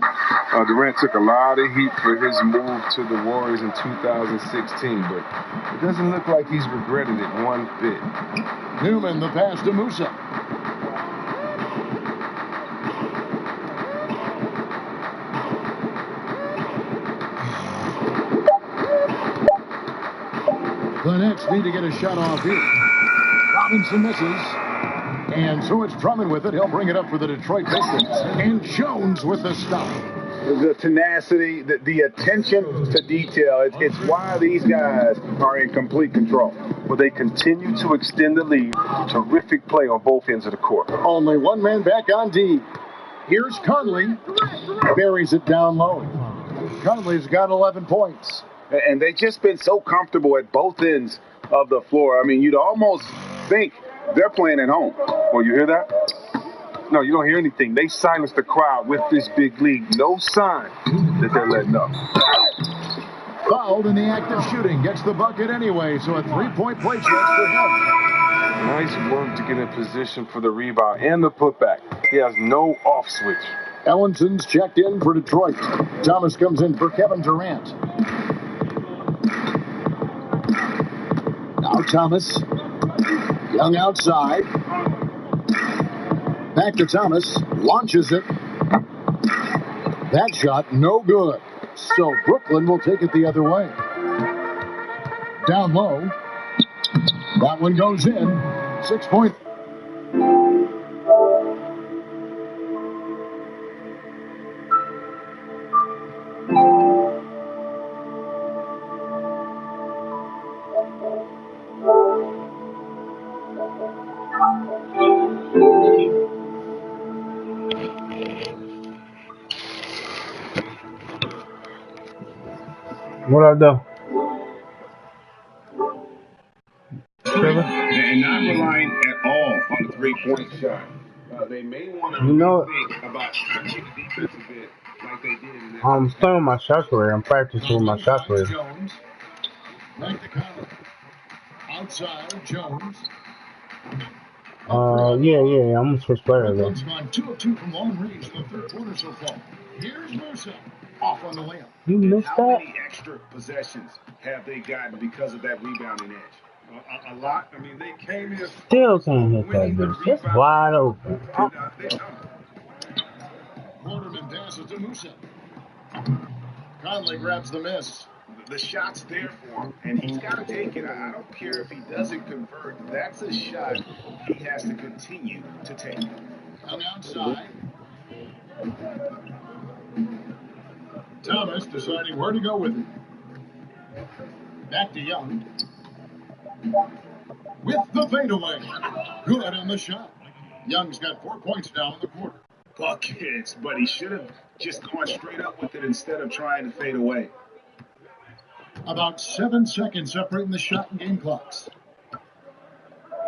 [SPEAKER 13] Durant took a lot of heat for his move to the Warriors in 2016, but it doesn't look like he's regretted it one bit.
[SPEAKER 2] Newman, the pass to Musa. The Nets need to get a shot off here. Robinson misses. And so it's Drummond with it. He'll bring it up for the Detroit Pistons. And Jones with the stop.
[SPEAKER 12] The tenacity, the attention to detail, it's why these guys are in complete control.
[SPEAKER 13] Well, they continue to extend the lead. Terrific play on both ends of the court.
[SPEAKER 2] Only one man back on D. Here's Conley. Buries it down low. Conley's got 11 points.
[SPEAKER 12] And they've just been so comfortable at both ends of the floor. I mean, you'd almost think they're playing at home.
[SPEAKER 13] Well, you hear that? No, you don't hear anything. They silenced the crowd with this big lead. No sign that they're letting up.
[SPEAKER 2] Fouled in the act of shooting. Gets the bucket anyway, so a 3-point play chance for him.
[SPEAKER 13] Nice work to get in position for the rebound and the putback. He has no off switch.
[SPEAKER 2] Ellinson's checked in for Detroit. Thomas comes in for Kevin Durant. Now Thomas. Young outside. Back to Thomas. Launches it. That shot, no good. So Brooklyn will take it the other way. Down low. That one goes in. 6 point.
[SPEAKER 1] What I do?
[SPEAKER 12] And not relying at all on the three-point shot. They may want to think about switching the defense a bit like they did in that.
[SPEAKER 1] I'm starting my shot career. I'm practicing with my shot career.
[SPEAKER 2] Jones. Back to Conley. Outside, Jones.
[SPEAKER 1] Yeah. I'm gonna switch players though.
[SPEAKER 2] Brooklyn's gone 2 of 2 from long range in the third quarter so far. Here's Musa. Off on the layup.
[SPEAKER 1] You missed
[SPEAKER 12] How
[SPEAKER 1] that?
[SPEAKER 12] many extra possessions have they gotten because of that rebounding edge?
[SPEAKER 9] A lot. I mean, they came here.
[SPEAKER 1] Still can't hit that bitch. It's wide open.
[SPEAKER 2] Quarterman passes to Musa. Conley grabs the miss.
[SPEAKER 12] The shot's there for him, and he's got to take it. I don't care if he doesn't convert. That's a shot he has to continue to take.
[SPEAKER 2] On the outside. Thomas deciding where to go with it. Back to Young. With the fadeaway. Good on the shot. Young's got 4 points now in the quarter.
[SPEAKER 12] Buckets, but he should have just gone straight up with it instead of trying to fade away.
[SPEAKER 2] About 7 seconds separating the shot and game clocks.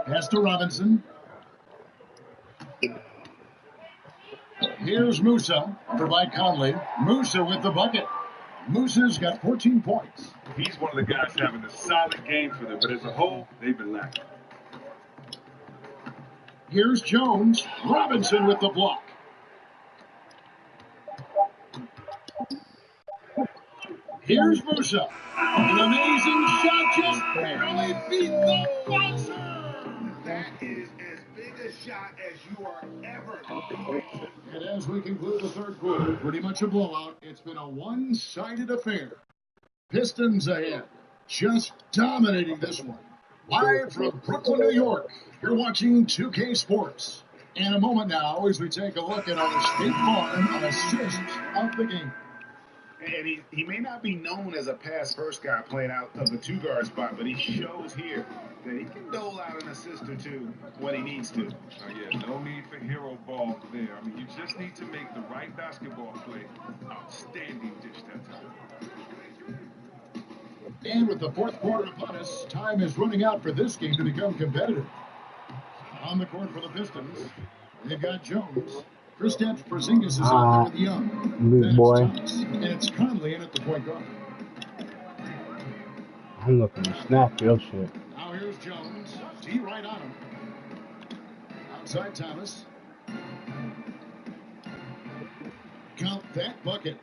[SPEAKER 2] Pass to Robinson. Here's Musa for Mike Conley. Musa with the bucket. Musa's got 14 points.
[SPEAKER 9] He's one of the guys having a solid game for them, but as a whole, they've been lacking.
[SPEAKER 2] Here's Jones. Robinson with the block. Here's Musa. An amazing shot, just barely beat the buzzer.
[SPEAKER 3] That is as big a shot as you are ever going to.
[SPEAKER 2] And as we conclude the third quarter, pretty much a blowout. It's been a one-sided affair. Pistons ahead, just dominating this one. Live from Brooklyn, New York, you're watching 2K Sports. In a moment now, as we take a look at our State Farm assist of the game.
[SPEAKER 12] And he may not be known as a pass-first guy playing out of the two-guard spot, but he shows here that he can dole out an assist or two when he needs to.
[SPEAKER 9] Yeah, no need for hero ball there. I mean, you just need to make the right basketball play. Outstanding dish that time.
[SPEAKER 2] And with the fourth quarter upon us, time is running out for this game to become competitive. On the court for the Pistons, they've got Jones. Kristaps Porzingis is out there with Young.
[SPEAKER 1] Big boy.
[SPEAKER 2] And it's Conley in at the point guard.
[SPEAKER 1] I'm looking to snap your shit.
[SPEAKER 2] Now here's Jones. D right on him. Outside Thomas. Count that bucket.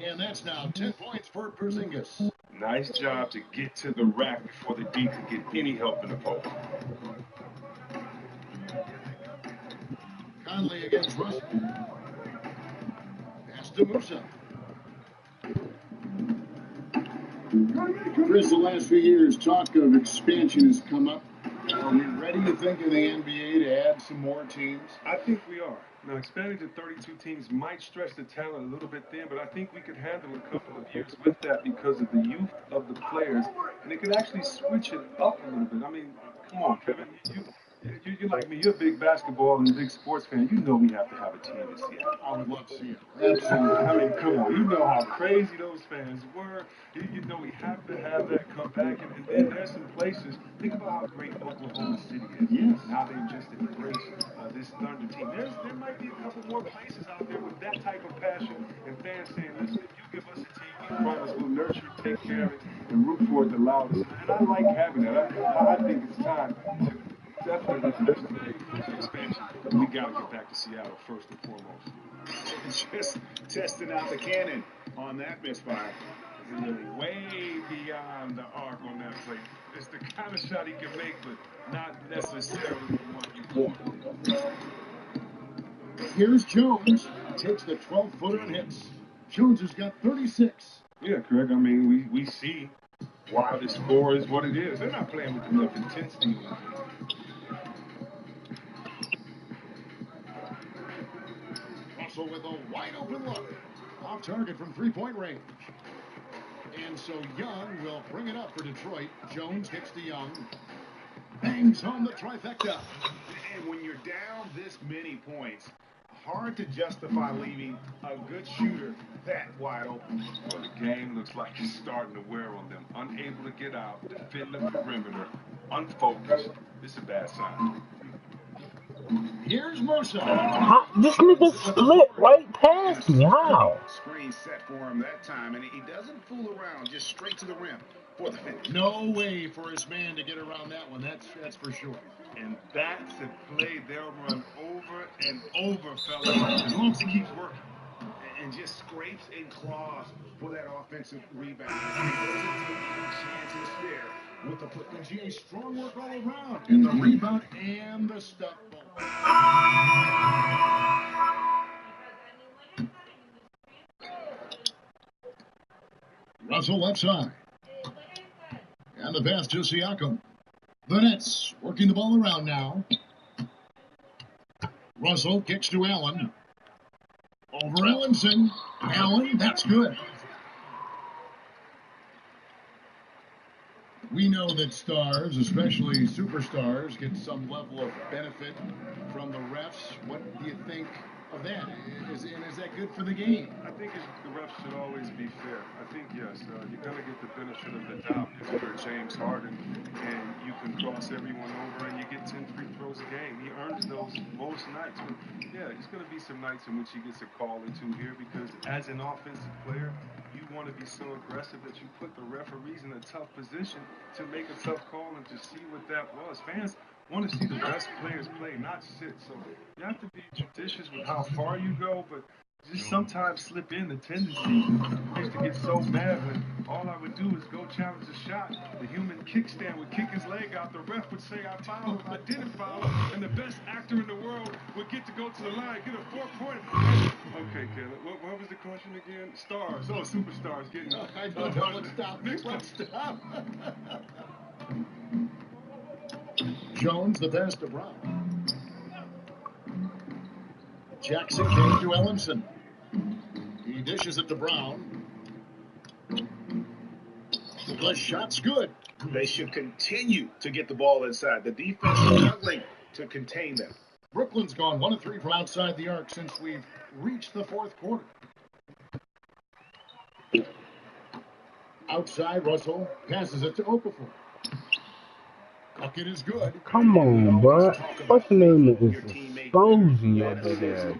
[SPEAKER 2] And that's now 10 points for Porzingis.
[SPEAKER 9] Nice job to get to the rack before the D could get any help in the post.
[SPEAKER 2] Conley against Russell. Pass to Musa. Chris, the last few years, talk of expansion has come up. Are we ready to think of the NBA to add some more teams?
[SPEAKER 9] I think we are. Now, expanding to 32 teams might stretch the talent a little bit thin, but I think we could handle a couple of years with that because of the youth of the players, and it could actually switch it up a little bit. I mean, come on, Kevin. You're like me. You're a big basketball and a big sports fan. You know we have to have a team in Seattle.
[SPEAKER 2] I would love to see it.
[SPEAKER 9] Absolutely. I mean, come on. You know how crazy those fans were. You know we have to have that come back. And then there's some places. Think about how great Oklahoma City is.
[SPEAKER 2] Yes.
[SPEAKER 9] And how they've just embraced this Thunder team. There might be a couple more places out there with that type of passion and fans saying, listen, if you give us a team, we promise we'll nurture, take care of it, and root for it the loudest. And I like having that. I think it's time to definitely expansion. We got to get back to Seattle first and foremost.
[SPEAKER 12] Just testing out the cannon on that misfire.
[SPEAKER 9] Way beyond the arc on that play. It's the kind of shot he can make, but not necessarily the one you want.
[SPEAKER 2] Here's Jones. Takes the 12-footer and hits. Jones has got 36.
[SPEAKER 9] Yeah, correct. I mean, we see why the score is what it is. They're not playing with enough intensity.
[SPEAKER 2] Russell with a wide-open look. Off target from three-point range. And so Young will bring it up for Detroit. Jones kicks to Young. Bangs home the trifecta.
[SPEAKER 12] And when you're down this many points, hard to justify leaving a good shooter that wide open.
[SPEAKER 9] Well, the game looks like it's starting to wear on them. Unable to get out, defend the perimeter, unfocused. This is a bad sign.
[SPEAKER 2] Here's Musa.
[SPEAKER 1] This nigga split right past me. How?
[SPEAKER 12] Screen set for him that time, and he doesn't fool around, just straight to the rim for the finish.
[SPEAKER 2] No way for his man to get around that one. That's for sure.
[SPEAKER 9] And that's a play they'll run over and over, fellas, as long as he keeps working.
[SPEAKER 12] And just scrapes and claws for that offensive rebound. He doesn't take any chances there with the put.
[SPEAKER 2] GA strong work all around. And the rebound and the step ball. Russell left side. And the pass to Siakam. The Nets working the ball around now. Russell kicks to Allen. Over Ellenson. Allen, that's good. We know that stars, especially superstars, get some level of benefit from the refs. What do you think of that. Is that good for the game?
[SPEAKER 9] I think the refs should always be fair. I think, yes, you're going to get the benefit of the doubt if you're James Harden and you can cross everyone over and you get 10 free throws a game. He earns those most nights. But, yeah, there's going to be some nights in which he gets a call or two here because as an offensive player, you want to be so aggressive that you put the referees in a tough position to make a tough call and to see what that was. Fans want to see the best players play, not sit. So you have to be judicious with how far you go, but just sometimes slip in the tendency. I used to get so mad when all I would do is go challenge a shot. The human kickstand would kick his leg out. The ref would say I fouled him. I didn't foul him. And the best actor in the world would get to go to the line, get a 4-point. Okay, Ken, what was the question again? Stars. Oh, superstars. Getting.
[SPEAKER 2] I don't know. Let's stop. Let's stop. Jones, the pass to Brown. Jackson came to Ellenson. He dishes it to Brown. The shot's good.
[SPEAKER 12] They should continue to get the ball inside. The defense is struggling to contain them.
[SPEAKER 2] Brooklyn's gone 1 of 3 from outside the arc since we've reached the fourth quarter. Outside, Russell passes it to Okafor. Bucket is good.
[SPEAKER 1] Come on, bro. What's the name of this? Exposing your big ass.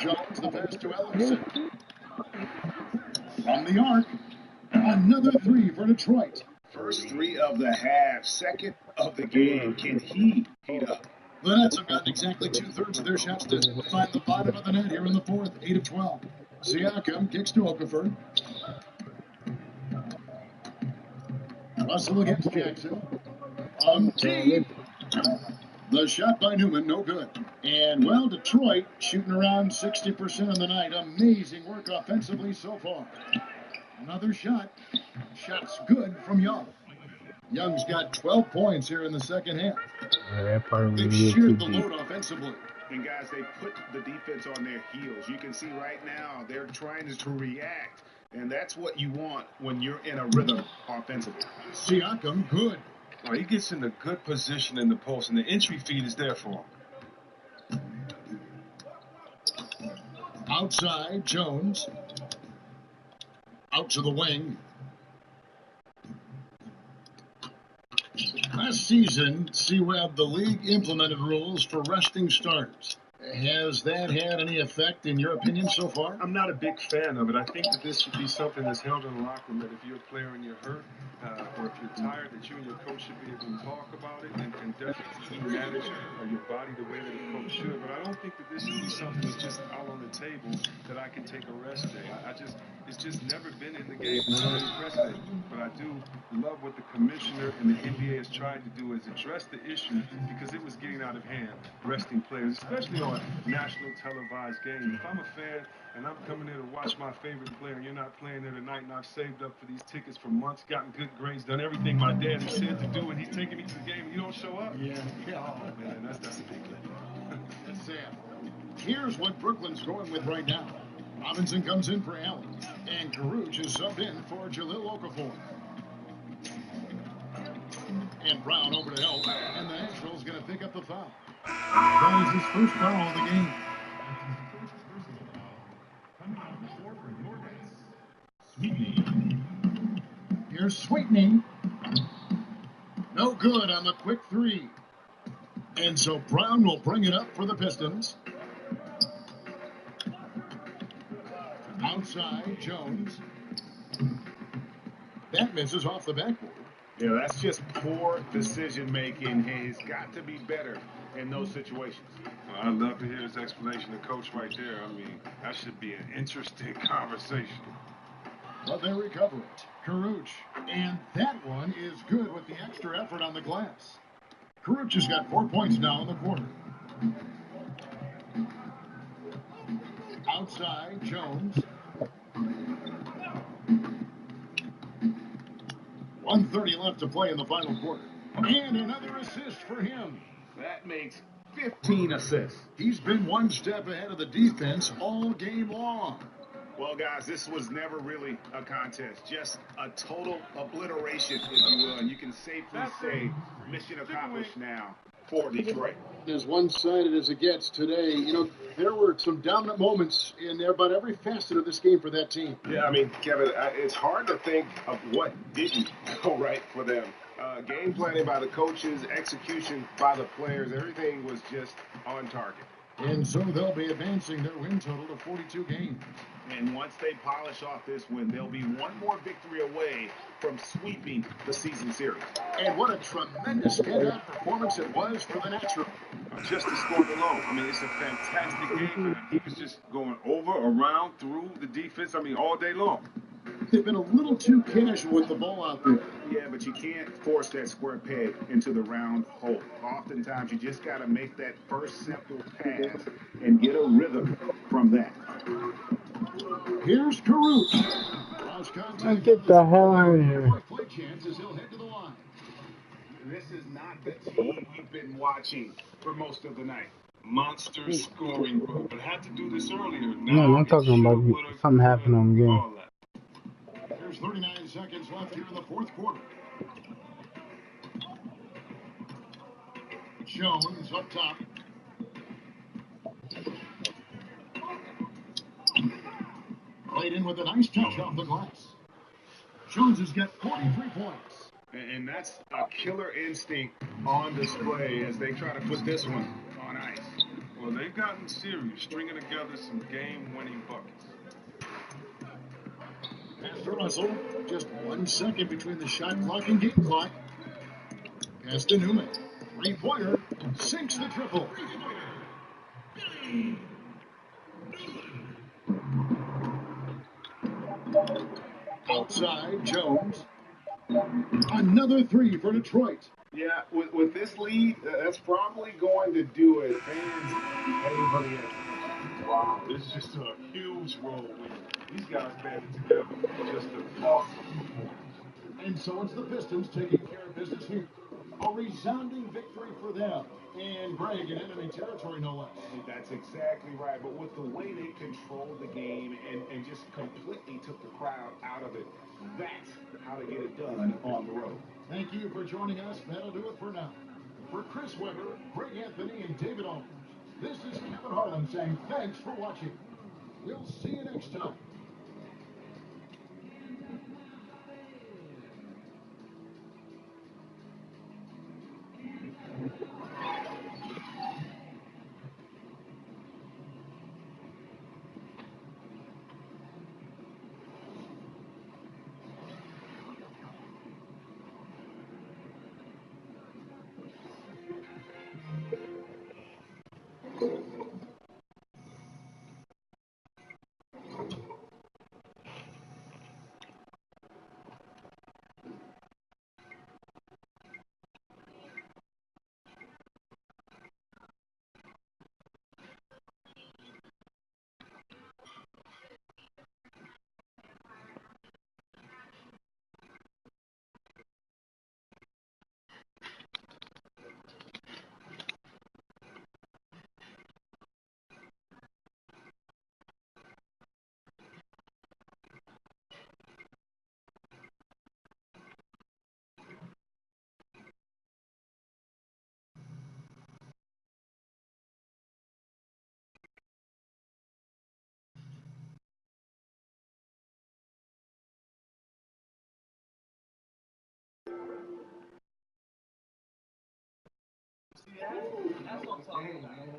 [SPEAKER 2] Jones, the pass to Ellenson. From the arc, another 3 for Detroit.
[SPEAKER 12] First 3 of the half, second of the game. Can he heat up?
[SPEAKER 2] The Nets have gotten exactly 2/3 of their shots to find the bottom of the net here in the fourth, 8 of 12. Siakam kicks to Okafor. Russell against Jackson. Deep. The shot by Newman, no good. And, well, Detroit shooting around 60% of the night. Amazing work offensively so far. Another shot. Shot's good from Young. Young's got 12 points here in the second half. They've sheared the load offensively.
[SPEAKER 12] And, guys, they put the defense on their heels. You can see right now they're trying to react. And that's what you want when you're in a rhythm offensively.
[SPEAKER 2] Siakam, good.
[SPEAKER 9] Oh, he gets in a good position in the post, and the entry feed is there for him.
[SPEAKER 2] Outside, Jones. Out to the wing. Last season, C-Web, the league implemented rules for resting starters. Has that had any effect, in your opinion, so far?
[SPEAKER 9] I'm not a big fan of it. I think that this should be something that's held in the locker room, that if you're a player and you're hurt, or if you're tired, that you and your coach should be able to talk about it and definitely manage your body the way that a coach should. But I don't think that this should be something that's just out on the table that I can take a rest day. It's just never been in the game. It's not any precedent. But I do love what the commissioner and the NBA has tried to do, is address the issue, because it was getting out of hand, resting players, especially on national televised games. If I'm a fan and I'm coming here to watch my favorite player and you're not playing there tonight, and I've saved up for these tickets for months, gotten good grades, done everything my dad has said to do, and he's taking me to the game and you don't show up?
[SPEAKER 2] Yeah.
[SPEAKER 9] Oh, man, that's a big deal.
[SPEAKER 2] That's sad. Here's what Brooklyn's going with right now. Robinson comes in for Allen, and Caruge is subbed in for Jahlil Okafor. And Brown over to help, and the Nationals going to pick up the foul. That is his first foul of the game. Here's Sweetening. No good on the quick 3. And so Brown will bring it up for the Pistons. Outside, Jones. That misses off the backboard.
[SPEAKER 12] Yeah, that's just poor decision-making. He's got to be better in those situations.
[SPEAKER 9] Well, I'd love to hear his explanation to Coach right there. I mean, that should be an interesting conversation.
[SPEAKER 2] But they recover it. Caruge. And that one is good with the extra effort on the glass. Caruge has got 4 points now in the quarter. Outside, Jones. 1:30 left to play in the final quarter. And another assist for him.
[SPEAKER 12] That makes 15 assists.
[SPEAKER 2] He's been one step ahead of the defense all game long.
[SPEAKER 12] Well, guys, this was never really a contest. Just a total obliteration, if you will. And you can safely say mission accomplished now for Detroit.
[SPEAKER 2] As one-sided as it gets today, you know, there were some dominant moments in there, but every facet of this game for that team.
[SPEAKER 12] Yeah, I mean, Kevin, it's hard to think of what didn't go right for them. Game planning by the coaches, execution by the players, everything was just on target.
[SPEAKER 2] And so they'll be advancing their win total to 42 games.
[SPEAKER 12] And once they polish off this win, they'll be one more victory away from sweeping the season series.
[SPEAKER 2] And what a tremendous standout performance it was for the Natural.
[SPEAKER 9] Just to score alone. I mean, it's a fantastic game for him. He was just going over, around, through the defense, I mean, all day long.
[SPEAKER 2] They've been a little too casual with the ball out there.
[SPEAKER 12] Yeah, but you can't force that square peg into the round hole. Oftentimes, you just got to make that first simple pass and get a rhythm from that.
[SPEAKER 2] Here's Caruth.
[SPEAKER 1] Get the hell out of here.
[SPEAKER 2] Play chances, he'll head to the line.
[SPEAKER 12] This is not the team we've been watching for most of the night.
[SPEAKER 9] Monster scoring, bro. But had to do this earlier.
[SPEAKER 1] No, I'm talking about something happened on the game.
[SPEAKER 2] There's 39 seconds left here in the fourth quarter. Jones up top. Played in with a nice touch off the glass. Jones has got 43 points.
[SPEAKER 12] And that's a killer instinct on display as they try to put this one on ice.
[SPEAKER 9] Well, they've gotten serious, stringing together some game-winning buckets.
[SPEAKER 2] After Russell, just 1 second between the shot clock and game clock. Pass to Newman. Three-pointer, sinks the triple. Outside, Jones. Another three for Detroit.
[SPEAKER 12] Yeah, with this lead, that's probably going to do it. Fans heading for the end.
[SPEAKER 9] Wow, this is just a huge role. These guys banded together. Just an awesome performance.
[SPEAKER 2] And so it's the Pistons taking care of business here. A resounding victory for them. And Greg in enemy territory, no less.
[SPEAKER 12] That's exactly right. But with the way they controlled the game and just completely took the crowd out of it, that's how to get it done on the road.
[SPEAKER 2] Thank you for joining us. That'll do it for now. For Chris Weber, Greg Anthony, and David Owens, this is Kevin Harlan saying thanks for watching. We'll see you next time.
[SPEAKER 5] That's what I'm talking about.